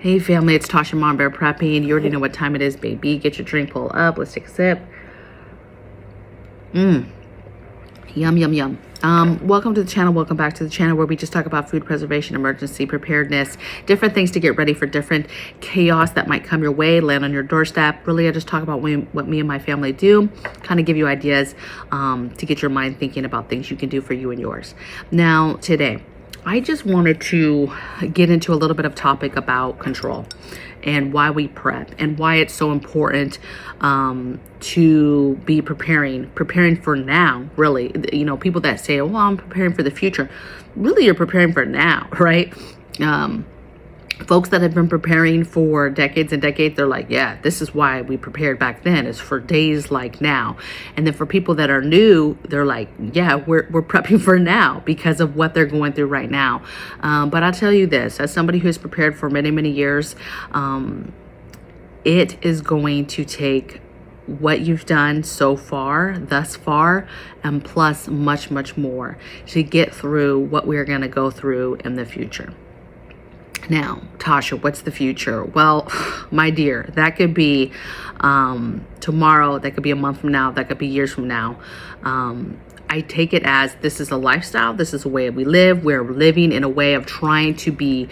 Hey family, it's Tasha MAMABEAR prepping. You already know what time it is, baby. Get your drink, pull up. Let's take a sip. Yum, yum, yum. Welcome to the channel. Welcome back to the channel where we just talk about food preservation, emergency preparedness, different things to get ready for different chaos that might come your way, land on your doorstep. Really, I just talk about what me and my family do, kind of give you ideas to get your mind thinking about things you can do for you and yours. Now, today, I just wanted to get into a little bit of topic about control and why we prep and why it's so important to be preparing for now. Really, you know, people that say, well, I'm preparing for the future. Really, you're preparing for now, right? Folks that have been preparing for decades and decades, they're like, yeah, this is why we prepared back then, is for days like now. And then for people that are new, they're like, yeah, we're prepping for now because of what they're going through right now. But I'll tell you this, as somebody who's prepared for many, many years, it is going to take what you've done thus far, and plus much, much more to get through what we're going to go through in the future. Now, Tasha, what's the future? Well, my dear, that could be tomorrow, that could be a month from now, that could be years from now. I take it as this is a lifestyle, this is a way we live. We're living in a way of trying to be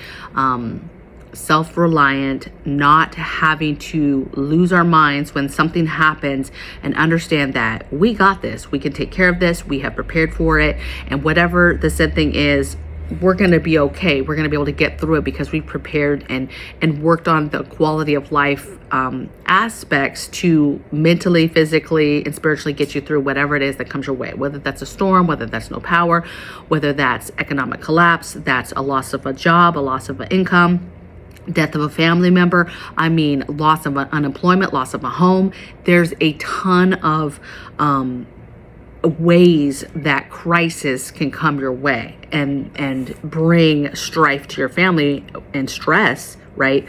self-reliant, not having to lose our minds when something happens, and understand that we got this. We can take care of this. We have prepared for it. And whatever the said thing is, we're going to be okay. We're going to be able to get through it because we prepared and worked on the quality of life aspects to mentally, physically, and spiritually get you through whatever it is that comes your way, whether that's a storm, whether that's no power, whether that's economic collapse, that's a loss of a job, a loss of an income, death of a family member, I mean, loss of unemployment, loss of a home. There's a ton of ways that crisis can come your way and bring strife to your family and stress, right?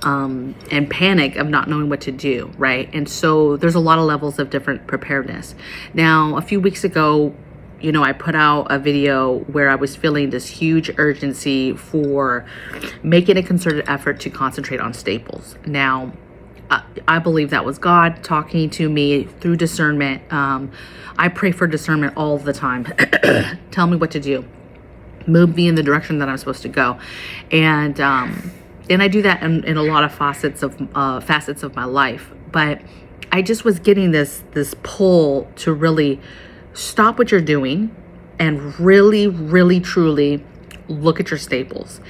And panic of not knowing what to do, right? And so there's a lot of levels of different preparedness. Now, a few weeks ago, you know, I put out a video where I was feeling this huge urgency for making a concerted effort to concentrate on staples. Now, I believe that was God talking to me through discernment. I pray for discernment all the time. Tell me what to do. Move me in the direction that I'm supposed to go. And I do that in a lot of facets of my life. But I just was getting this pull to really stop what you're doing and really, really, truly look at your staples.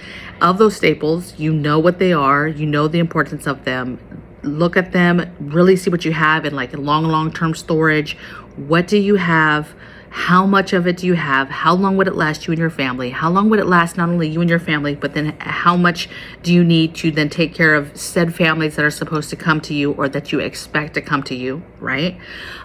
Of those staples, you know what they are. You know the importance of them. Look at them, really see what you have in like long-term storage. What do you have? How much of it do you have? How long would it last you and your family? How long would it last not only you and your family, but then how much do you need to then take care of said families that are supposed to come to you or that you expect to come to you, right?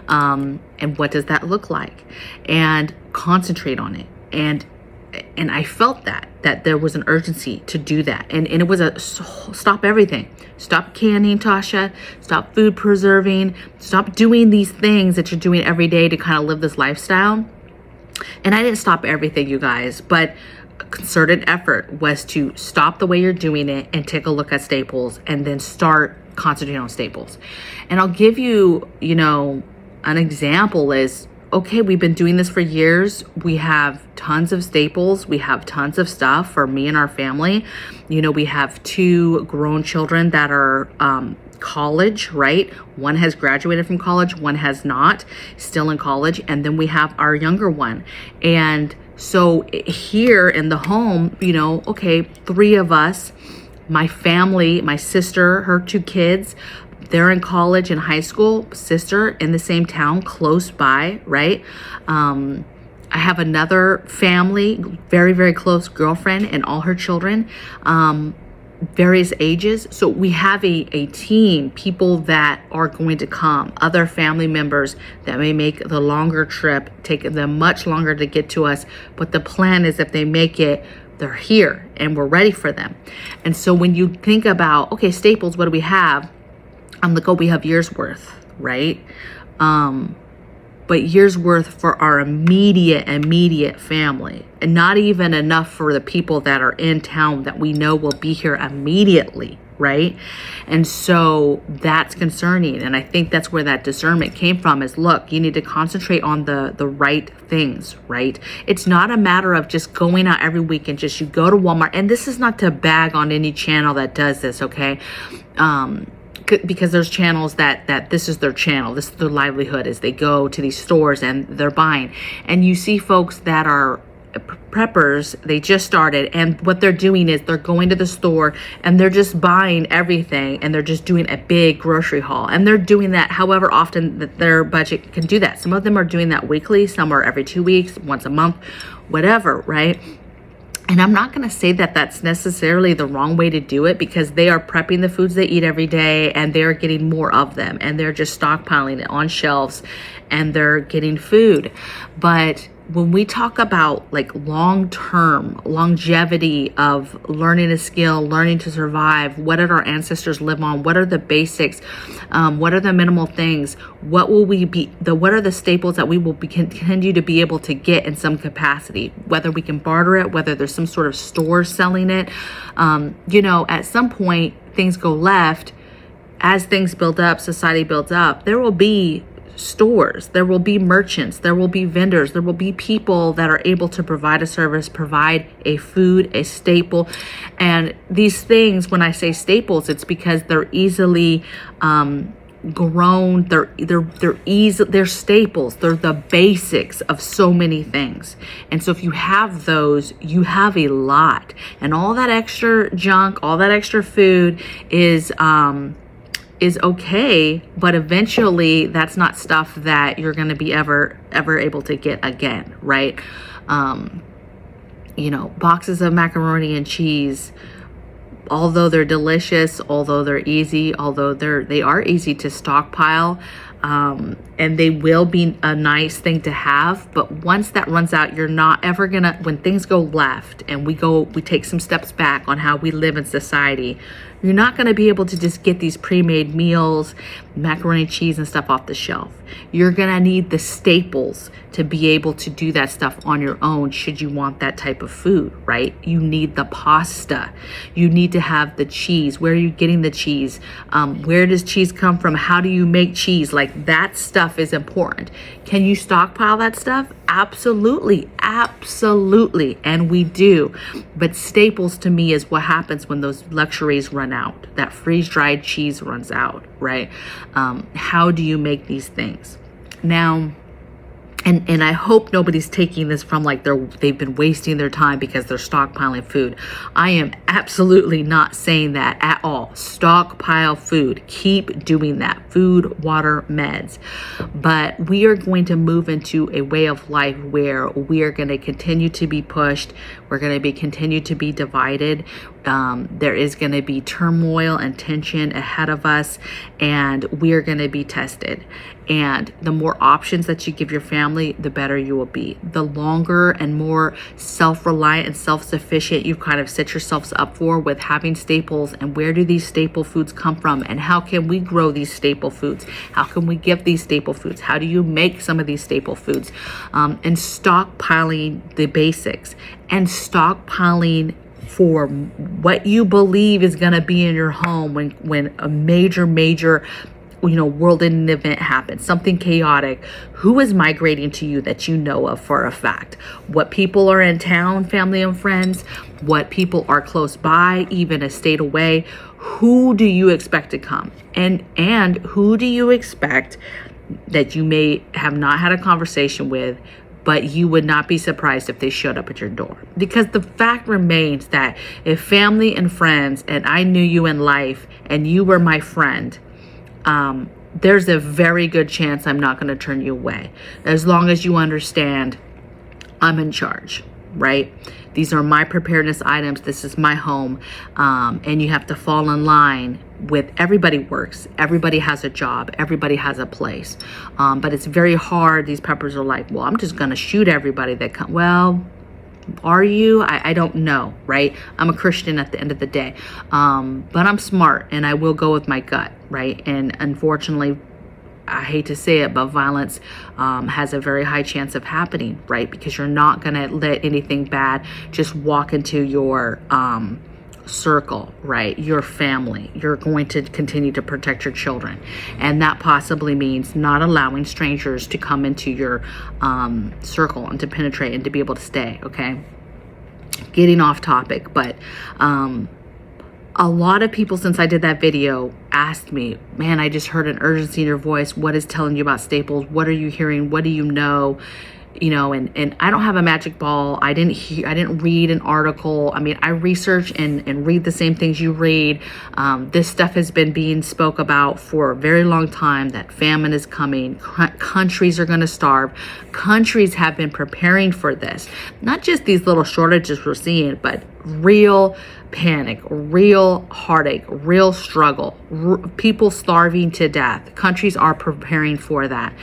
And what does that look like? And concentrate on it. And I felt that there was an urgency to do that. And it was a stop everything. Stop canning, Tasha. Stop food preserving. Stop doing these things that you're doing every day to kind of live this lifestyle. And I didn't stop everything, you guys, but a concerted effort was to stop the way you're doing it and take a look at staples and then start concentrating on staples. And I'll give you, you know, an example is, okay, we've been doing this for years. We have tons of staples. We have tons of stuff for me and our family. You know, we have 2 grown children that are college, right? One has graduated from college, one has not, still in college. And then we have our younger one. And so here in the home, you know, okay, 3 of us, my family, my sister, her 2 kids, they're in college and high school, sister in the same town, close by, right? I have another family, very, very close girlfriend and all her children, various ages. So we have a team, people that are going to come, other family members that may make the longer trip, take them much longer to get to us. But the plan is if they make it, they're here and we're ready for them. And so when you think about, okay, staples, what do we have? I'm like, oh, we have years worth, right? But years worth for our immediate family, and not even enough for the people that are in town that we know will be here immediately, right? And so that's concerning. And I think that's where that discernment came from, is look, you need to concentrate on the right things, right? It's not a matter of just going out every week and just you go to Walmart. And this is not to bag on any channel that does this, okay? Because there's channels that this is their channel, this is their livelihood, is they go to these stores and they're buying. And you see folks that are preppers, they just started, and what they're doing is they're going to the store and they're just buying everything, and they're just doing a big grocery haul, and they're doing that however often that their budget can do that. Some of them are doing that weekly, some are every 2 weeks, once a month, whatever, right? And I'm not going to say that that's necessarily the wrong way to do it, because they are prepping the foods they eat every day, and they're getting more of them, and they're just stockpiling it on shelves, and they're getting food. But when we talk about like long-term longevity of learning a skill, learning to survive, what did our ancestors live on? What are the basics? What are the minimal things? What will we be? What are the staples that we will continue to be able to get in some capacity? Whether we can barter it, whether there's some sort of store selling it. At some point things go left. As things build up, society builds up. There will be stores, there will be merchants, there will be vendors, there will be people that are able to provide a service, provide a food, a staple. And these things, when I say staples, it's because they're easily grown, they're staples, they're the basics of so many things. And so if you have those, you have a lot. And all that extra junk, all that extra food is okay, but eventually that's not stuff that you're going to be ever able to get again, right? Boxes of macaroni and cheese, although they're delicious, although they're easy, although they are easy to stockpile, and they will be a nice thing to have. But once that runs out, you're not ever gonna, when things go left and we take some steps back on how we live in society, you're not going to be able to just get these pre-made meals, macaroni, cheese, and stuff off the shelf. You're going to need the staples to be able to do that stuff on your own should you want that type of food, right? You need the pasta. You need to have the cheese. Where are you getting the cheese? Where does cheese come from? How do you make cheese? Like, that stuff is important. Can you stockpile that stuff? Absolutely. Absolutely. And we do. But staples to me is what happens when those luxuries run out. That freeze-dried cheese runs out, right? How do you make these things? Now, and I hope nobody's taking this from like they've been wasting their time because they're stockpiling food. I am absolutely not saying that at all. Stockpile food. Keep doing that. Food, water, meds. But we are going to move into a way of life where we are going to continue to be pushed. We're going to continue to be divided. There is going to be turmoil and tension ahead of us, and we are going to be tested. And the more options that you give your family, the better you will be. The longer and more self-reliant and self-sufficient you kind of set yourselves up for with having staples, and where do these staple foods come from, and how can we grow these staple foods? How can we give these staple foods? How do you make some of these staple foods? And stockpiling the basics, and stockpiling for what you believe is going to be in your home when a major world-ending event happens, something chaotic. Who is migrating to you that you know of for a fact? What people are in town, family and friends? What people are close by, even a state away? Who do you expect to come? And who do you expect that you may have not had a conversation with, but you would not be surprised if they showed up at your door? Because the fact remains that if family and friends, and I knew you in life and you were my friend, there's a very good chance I'm not going to turn you away, as long as you understand I'm in charge, right? These are my preparedness items. This is my home. And you have to fall in line with everybody works. Everybody has a job. Everybody has a place. But it's very hard. These preppers are like, well, I'm just going to shoot everybody that comes. Well, are you? I don't know, right? I'm a Christian at the end of the day. But I'm smart, and I will go with my gut, right? And unfortunately, I hate to say it, but violence has a very high chance of happening, right? Because you're not going to let anything bad just walk into your circle, right? Your family. You're going to continue to protect your children. And that possibly means not allowing strangers to come into your circle and to penetrate and to be able to stay, okay? Getting off topic, but a lot of people, since I did that video, asked me, man, I just heard an urgency in your voice. What is telling you about staples? What are you hearing? What do you know? You know, and I don't have a magic ball. I didn't read an article. I mean, I research and read the same things you read. This stuff has been being spoke about for a very long time, that famine is coming. Countries are going to starve. Countries have been preparing for this. Not just these little shortages we're seeing, but real panic, real heartache, real struggle, people starving to death. Countries are preparing for that,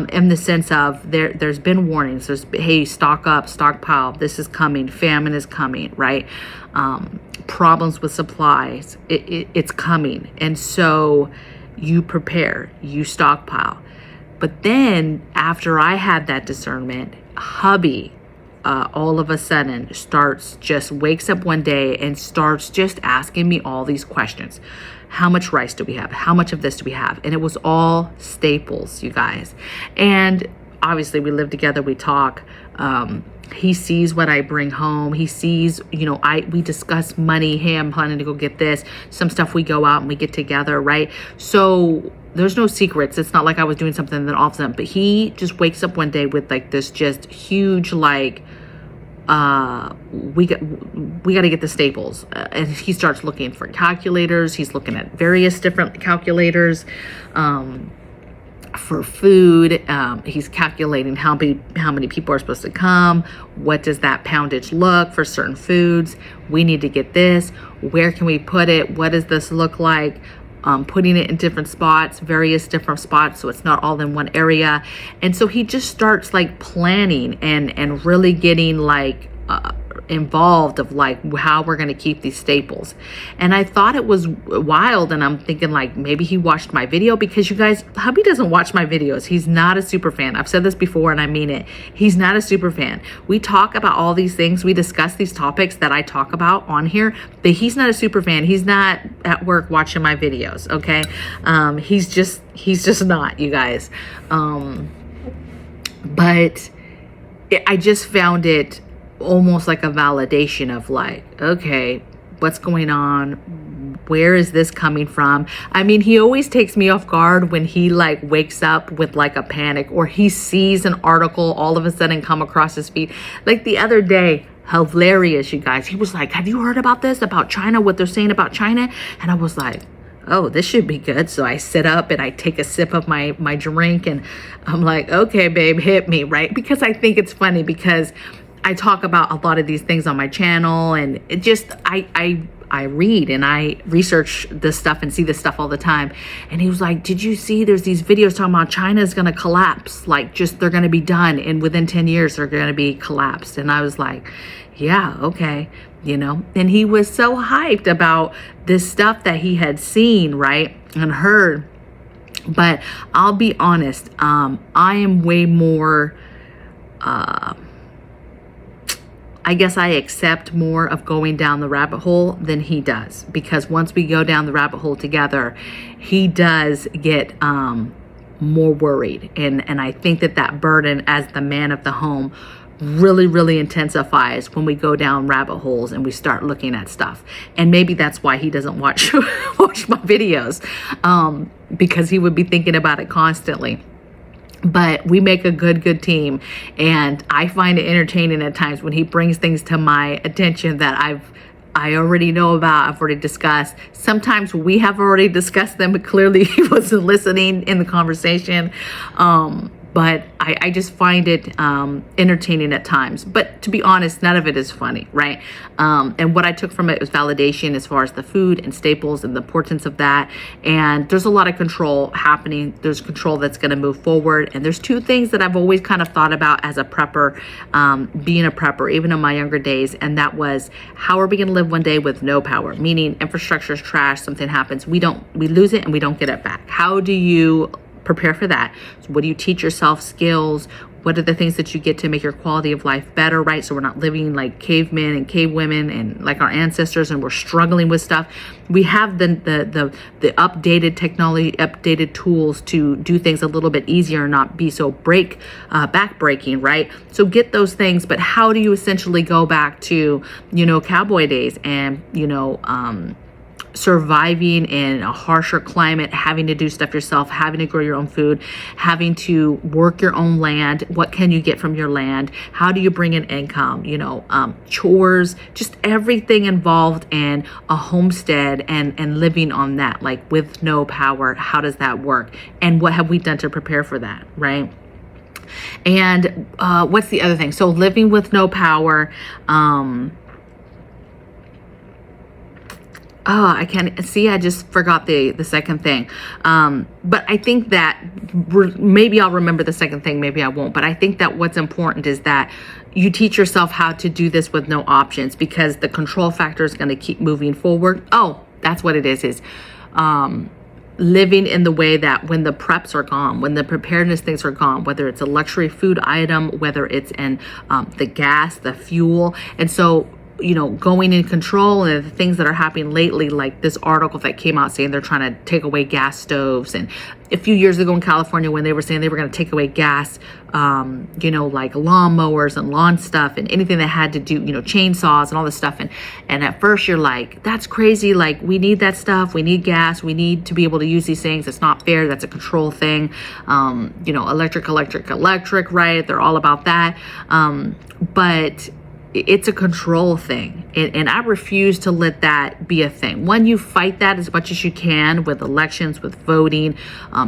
in the sense of there's been warnings. There's, hey, stock up, stockpile, this is coming, famine is coming, right? Problems with supplies, it's coming. And so you prepare, you stockpile. But then after I had that discernment, hubby, all of a sudden wakes up one day and starts just asking me all these questions. How much rice do we have? How much of this do we have? And it was all staples, you guys. And obviously we live together, we talk. He sees what I bring home. He sees, you know, we discuss money. Hey, I'm planning to go get this. Some stuff we go out and we get together, right? So there's no secrets. It's not like I was doing something and then all of a sudden, but he just wakes up one day with like this just huge, like, we got to get the staples. And he starts looking for calculators. He's looking at various different calculators, for food. He's calculating how many people are supposed to come. What does that poundage look for certain foods? We need to get this. Where can we put it? What does this look like? Putting it in different spots, various different spots, so it's not all in one area. And so he just starts like planning and really getting like involved of like how we're going to keep these staples. And I thought it was wild, and I'm thinking like maybe he watched my video, because you guys, hubby doesn't watch my videos. He's not a super fan. I've said this before and I mean it. He's not a super fan. We talk about all these things, we discuss these topics that I talk about on here, but he's not a super fan. He's not at work watching my videos, okay? He's just not, you guys. But I just found it almost like a validation of like, okay, what's going on? Where is this coming from? I mean, he always takes me off guard when he like wakes up with like a panic, or he sees an article all of a sudden come across his feed. Like the other day, hilarious, you guys. He was like, have you heard about this, about China, what they're saying about China? And I was like, oh, this should be good. So I sit up and I take a sip of my drink, and I'm like, okay, babe, hit me, right? Because I think it's funny, because I talk about a lot of these things on my channel, and it just, I read and I research this stuff and see this stuff all the time. And he was like, did you see there's these videos talking about China is going to collapse? Like just, they're going to be done. And within 10 years, they're going to be collapsed. And I was like, yeah, okay. You know, and he was so hyped about this stuff that he had seen, right, and heard. But I'll be honest, I am way more, I guess I accept more of going down the rabbit hole than he does, because once we go down the rabbit hole together, he does get more worried. And I think that burden as the man of the home really intensifies when we go down rabbit holes and we start looking at stuff. And maybe that's why he doesn't watch my videos, because he would be thinking about it constantly. But we make a good team, and I find it entertaining at times when he brings things to my attention that I already know about, I've already discussed. Sometimes we have already discussed them, but clearly he wasn't listening in the conversation. But I just find it entertaining at times. But to be honest, none of it is funny, right? And what I took from it was validation as far as the food and staples and the importance of that. And there's a lot of control happening. There's control that's going to move forward. And there's two things that I've always kind of thought about as a prepper, being a prepper, even in my younger days. And that was, how are we going to live one day with no power? Meaning infrastructure is trash, something happens, we lose it and we don't get it back. How do you prepare for that? So what do you teach yourself? Skills? What are the things that you get to make your quality of life better, right? So we're not living like cavemen and cavewomen and like our ancestors, and we're struggling with stuff. We have the updated technology, updated tools to do things a little bit easier and not be so back-breaking, right? So get those things, but how do you essentially go back to, you know, cowboy days and, you know, surviving in a harsher climate, having to do stuff yourself, having to grow your own food, having to work your own land. What can you get from your land? How do you bring in income? You know, chores, just everything involved in a homestead and living on that, like with no power. How does that work? And what have we done to prepare for that, right? And what's the other thing? So living with no power, oh, I can't see. I just forgot the second thing. But I think that maybe I'll remember the second thing. Maybe I won't. But I think that what's important is that you teach yourself how to do this with no options, because the control factor is going to keep moving forward. Oh, that's what it is living in the way that when the preps are gone, when the preparedness things are gone, whether it's a luxury food item, whether it's in the gas, the fuel. And so, you know, going in control, and the things that are happening lately, like this article that came out saying they're trying to take away gas stoves. And a few years ago in California, when they were saying they were going to take away gas, you know, like lawnmowers and lawn stuff and anything that had to do, you know, chainsaws and all this stuff. And at first you're like, that's crazy. Like, we need that stuff. We need gas. We need to be able to use these things. It's not fair. That's a control thing. You know, electric, right? They're all about that. But it's a control thing. And I refuse to let that be a thing. One, you fight that as much as you can with elections, with voting,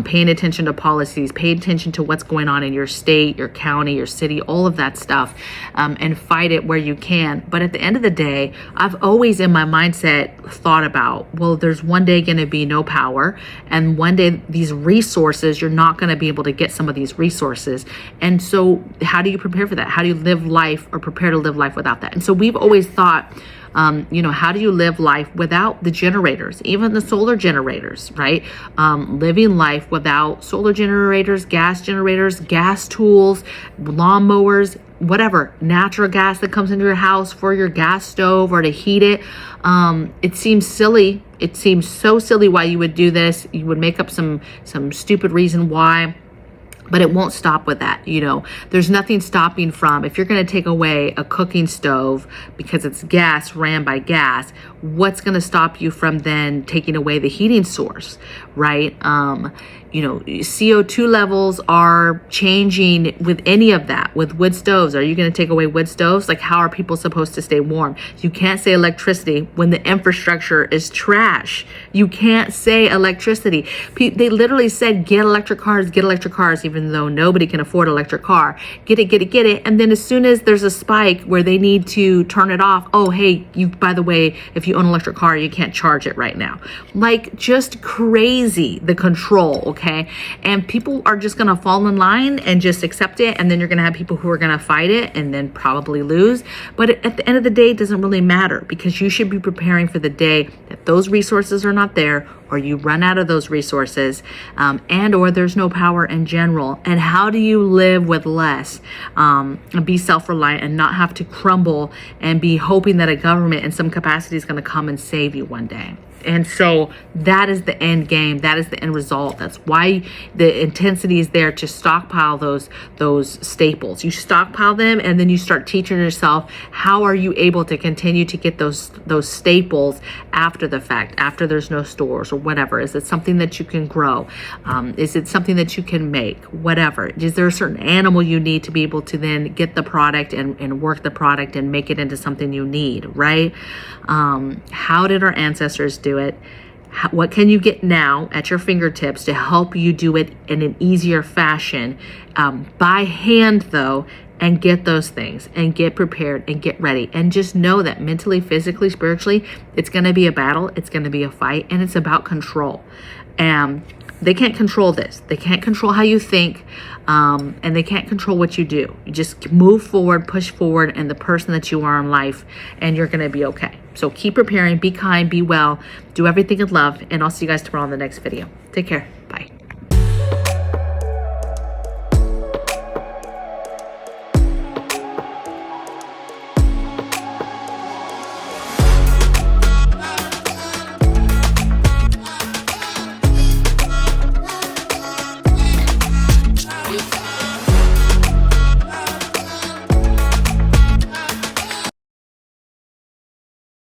paying attention to policies, paying attention to what's going on in your state, your county, your city, all of that stuff, and fight it where you can. But at the end of the day, I've always in my mindset thought about, well, there's one day going to be no power, and one day these resources, you're not going to be able to get some of these resources. And so how do you prepare for that? How do you live life or prepare to live life without that? And so we've always thought, you know, how do you live life without the generators, even the solar generators, right? Living life without solar generators, gas tools, lawnmowers, whatever, natural gas that comes into your house for your gas stove or to heat it. It seems silly. It seems so silly why you would do this. You would make up some stupid reason why. But it won't stop with that. You know, there's nothing stopping from, if you're going to take away a cooking stove because it's gas, ran by gas, what's going to stop you from then taking away the heating source, right? You know, CO2 levels are changing with any of that, with wood stoves. Are you going to take away wood stoves? Like, how are people supposed to stay warm? You can't say electricity when the infrastructure is trash. You can't say electricity. They literally said, get electric cars, even though nobody can afford an electric car. Get it. And then as soon as there's a spike where they need to turn it off, oh, hey, by the way, if you own an electric car, you can't charge it right now. Like, just crazy, the control, okay? And people are just going to fall in line and just accept it. And then you're going to have people who are going to fight it and then probably lose. But at the end of the day, it doesn't really matter, because you should be preparing for the day that those resources are not there, or you run out of those resources, and or there's no power in general. And how do you live with less, and be self-reliant and not have to crumble and be hoping that a government in some capacity is going to come and save you one day? And so that is the end game. That is the end result. That's why the intensity is there, to stockpile those staples. You stockpile them, and then you start teaching yourself, how are you able to continue to get those staples after the fact, after there's no stores or whatever. Is it something that you can grow? Is it something that you can make? Whatever. Is there a certain animal you need to be able to then get the product and work the product and make it into something you need, right? How did our ancestors do it? What can you get now at your fingertips to help you do it in an easier fashion, by hand though, and get those things and get prepared and get ready, and just know that mentally, physically, spiritually, it's going to be a battle. It's going to be a fight, and it's about control. They can't control this. They can't control how you think, and they can't control what you do. You just move forward, push forward, and the person that you are in life, and you're going to be okay. So keep preparing, be kind, be well, do everything in love, and I'll see you guys tomorrow in the next video. Take care.